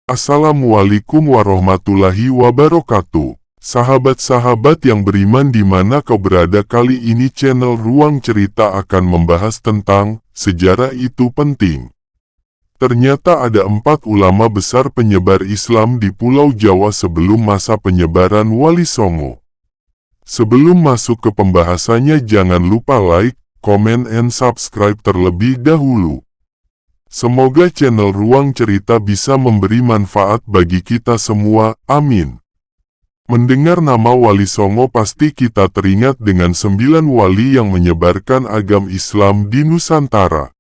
Assalamualaikum warahmatullahi wabarakatuh. Sahabat-sahabat yang beriman di mana kau berada, kali ini channel Ruang Cerita akan membahas tentang sejarah itu penting. Ternyata ada 4 ulama besar penyebar Islam di Pulau Jawa sebelum masa penyebaran Wali Songo. Sebelum masuk ke pembahasannya, jangan lupa like, comment, and subscribe terlebih dahulu. Semoga channel Ruang Cerita bisa memberi manfaat bagi kita semua, amin. Mendengar nama Wali Songo pasti kita teringat dengan 9 wali yang menyebarkan agama Islam di Nusantara.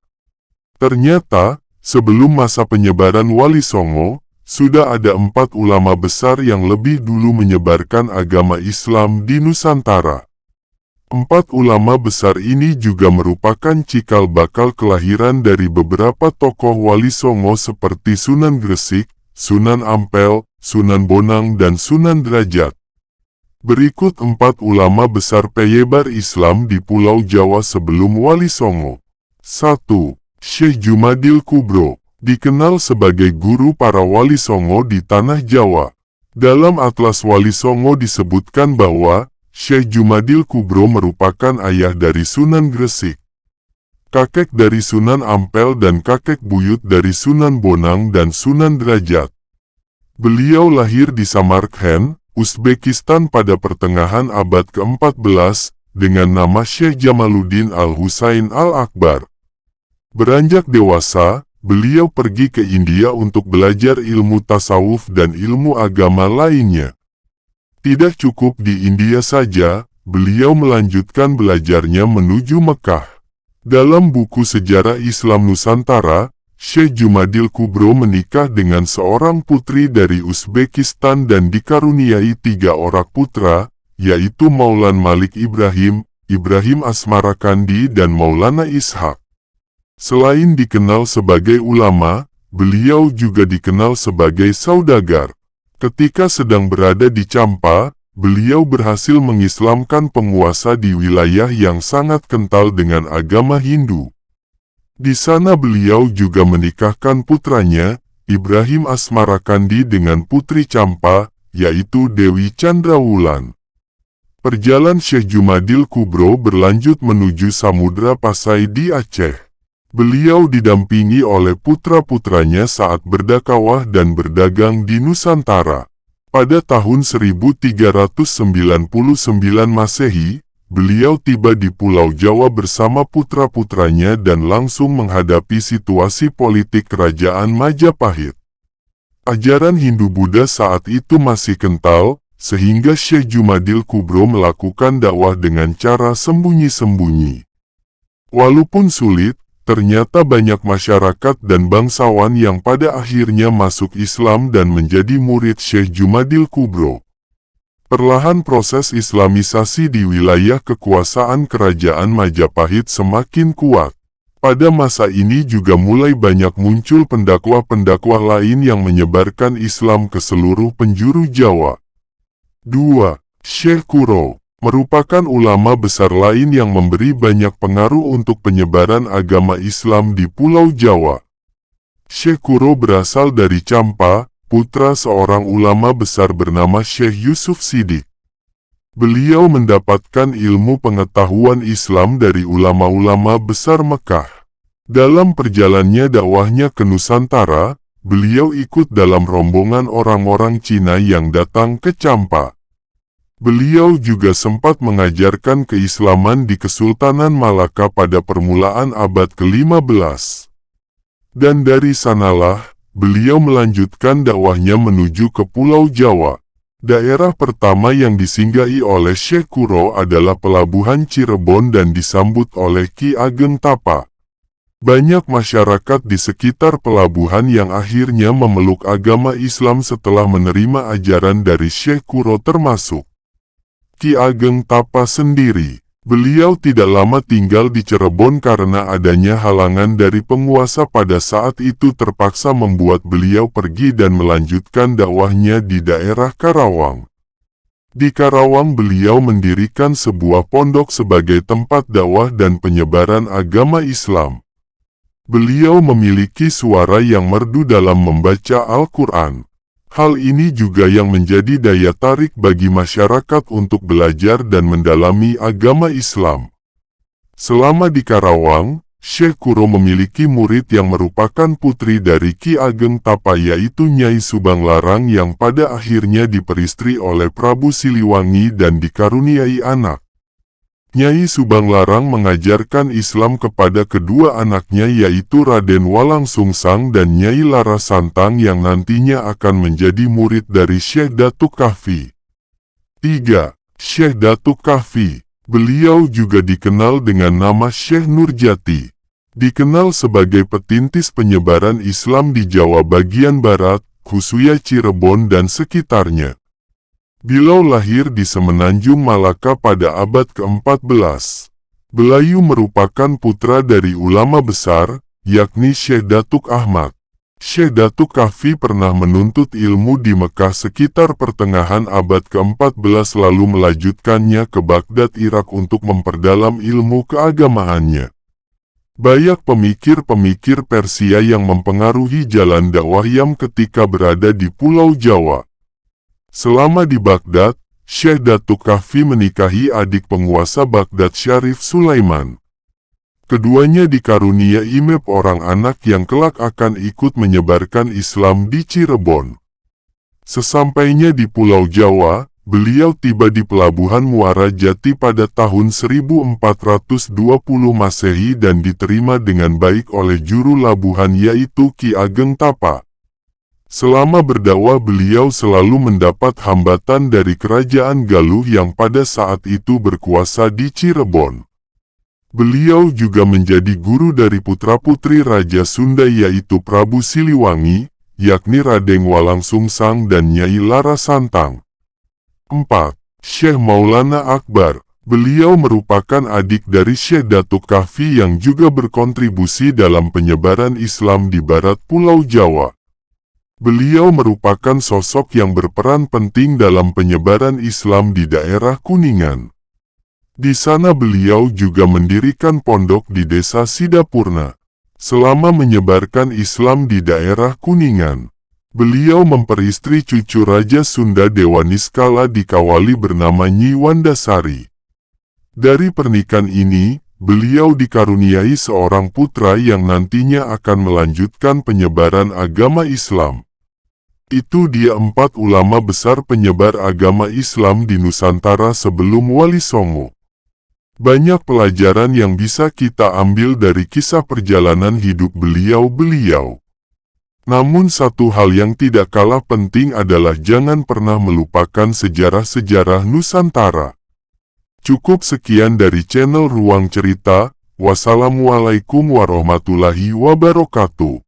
Ternyata, sebelum masa penyebaran Wali Songo, sudah ada 4 ulama besar yang lebih dulu menyebarkan agama Islam di Nusantara. 4 ulama besar ini juga merupakan cikal bakal kelahiran dari beberapa tokoh Wali Songo seperti Sunan Gresik, Sunan Ampel, Sunan Bonang, dan Sunan Derajat. Berikut 4 ulama besar penyebar Islam di Pulau Jawa sebelum Wali Songo. 1. Syekh Jumadil Kubro, dikenal sebagai guru para Wali Songo di Tanah Jawa. Dalam Atlas Wali Songo disebutkan bahwa Syekh Jumadil Kubro merupakan ayah dari Sunan Gresik, kakek dari Sunan Ampel, dan kakek buyut dari Sunan Bonang dan Sunan Derajat. Beliau lahir di Samarkand, Uzbekistan pada pertengahan abad ke-14 dengan nama Syekh Jamaluddin Al-Husain Al-Akbar. Beranjak dewasa, beliau pergi ke India untuk belajar ilmu tasawuf dan ilmu agama lainnya. Tidak cukup di India saja, beliau melanjutkan belajarnya menuju Mekah. Dalam buku Sejarah Islam Nusantara, Syekh Jumadil Kubro menikah dengan seorang putri dari Uzbekistan dan dikaruniai 3 orang putra, yaitu Maulan Malik Ibrahim, Ibrahim Asmarakandi, dan Maulana Ishak. Selain dikenal sebagai ulama, beliau juga dikenal sebagai saudagar. Ketika sedang berada di Champa, beliau berhasil mengislamkan penguasa di wilayah yang sangat kental dengan agama Hindu. Di sana beliau juga menikahkan putranya, Ibrahim Asmarakandi, dengan putri Champa, yaitu Dewi Chandrawulan. Perjalanan Syekh Jumadil Kubro berlanjut menuju Samudra Pasai di Aceh. Beliau didampingi oleh putra-putranya saat berdakwah dan berdagang di Nusantara. Pada tahun 1399 Masehi, beliau tiba di Pulau Jawa bersama putra-putranya dan langsung menghadapi situasi politik kerajaan Majapahit. Ajaran Hindu-Buddha saat itu masih kental, sehingga Syekh Jumadil Kubro melakukan dakwah dengan cara sembunyi-sembunyi. Walaupun sulit, ternyata banyak masyarakat dan bangsawan yang pada akhirnya masuk Islam dan menjadi murid Syekh Jumadil Kubro. Perlahan proses Islamisasi di wilayah kekuasaan kerajaan Majapahit semakin kuat. Pada masa ini juga mulai banyak muncul pendakwah-pendakwah lain yang menyebarkan Islam ke seluruh penjuru Jawa. 2. Syekh Kuro merupakan ulama besar lain yang memberi banyak pengaruh untuk penyebaran agama Islam di Pulau Jawa. Syekh Kuro berasal dari Champa, putra seorang ulama besar bernama Syekh Yusuf Siddiq. Beliau mendapatkan ilmu pengetahuan Islam dari ulama-ulama besar Mekah. Dalam perjalanannya dakwahnya ke Nusantara, beliau ikut dalam rombongan orang-orang Cina yang datang ke Champa. Beliau juga sempat mengajarkan keislaman di Kesultanan Malaka pada permulaan abad ke-15. Dan dari sanalah, beliau melanjutkan dakwahnya menuju ke Pulau Jawa. Daerah pertama yang disinggahi oleh Syekh Kuro adalah Pelabuhan Cirebon dan disambut oleh Ki Ageng Tapa. Banyak masyarakat di sekitar pelabuhan yang akhirnya memeluk agama Islam setelah menerima ajaran dari Syekh Kuro termasuk Ki Ageng Tapa sendiri. Beliau tidak lama tinggal di Cirebon karena adanya halangan dari penguasa pada saat itu terpaksa membuat beliau pergi dan melanjutkan dakwahnya di daerah Karawang. Di Karawang beliau mendirikan sebuah pondok sebagai tempat dakwah dan penyebaran agama Islam. Beliau memiliki suara yang merdu dalam membaca Al-Quran. Hal ini juga yang menjadi daya tarik bagi masyarakat untuk belajar dan mendalami agama Islam. Selama di Karawang, Syekh Kuro memiliki murid yang merupakan putri dari Ki Ageng Tapa yaitu Nyai Subang Larang yang pada akhirnya diperistri oleh Prabu Siliwangi dan dikaruniai anak. Nyai Subang Larang mengajarkan Islam kepada kedua anaknya yaitu Raden Walang Sungsang dan Nyai Larasantang yang nantinya akan menjadi murid dari Syekh Datuk Kahfi. 3. Syekh Datuk Kahfi. Beliau juga dikenal dengan nama Syekh Nurjati. Dikenal sebagai petintis penyebaran Islam di Jawa bagian Barat, khususnya Cirebon dan sekitarnya. Beliau lahir di Semenanjung Malaka pada abad ke-14. Beliau merupakan putra dari ulama besar, yakni Syekh Datuk Ahmad. Syekh Datuk Kahfi pernah menuntut ilmu di Mekah sekitar pertengahan abad ke-14 lalu melanjutkannya ke Baghdad, Irak untuk memperdalam ilmu keagamaannya. Banyak pemikir-pemikir Persia yang mempengaruhi jalan dakwahnya ketika berada di Pulau Jawa. Selama di Baghdad, Syekh Datuk Kahfi menikahi adik penguasa Baghdad Syarif Sulaiman. Keduanya dikaruniai orang anak yang kelak akan ikut menyebarkan Islam di Cirebon. Sesampainya di Pulau Jawa, beliau tiba di Pelabuhan Muara Jati pada tahun 1420 Masehi dan diterima dengan baik oleh juru labuhan yaitu Ki Ageng Tapa. Selama berdakwah beliau selalu mendapat hambatan dari kerajaan Galuh yang pada saat itu berkuasa di Cirebon. Beliau juga menjadi guru dari putra-putri Raja Sunda yaitu Prabu Siliwangi, yakni Raden Walang Sungsang dan Nyai Larasantang. 4. Syekh Maulana Akbar. Beliau merupakan adik dari Syekh Datuk Kahfi yang juga berkontribusi dalam penyebaran Islam di barat Pulau Jawa. Beliau merupakan sosok yang berperan penting dalam penyebaran Islam di daerah Kuningan. Di sana beliau juga mendirikan pondok di desa Sidapurna. Selama menyebarkan Islam di daerah Kuningan, beliau memperistri cucu Raja Sunda Dewa Niskala dikawali bernama Nyi Wandasari. Dari pernikahan ini, beliau dikaruniai seorang putra yang nantinya akan melanjutkan penyebaran agama Islam. Itu dia 4 ulama besar penyebar agama Islam di Nusantara sebelum Wali Songo. Banyak pelajaran yang bisa kita ambil dari kisah perjalanan hidup beliau-beliau. Namun satu hal yang tidak kalah penting adalah jangan pernah melupakan sejarah-sejarah Nusantara. Cukup sekian dari channel Ruang Cerita. Wassalamualaikum warahmatullahi wabarakatuh.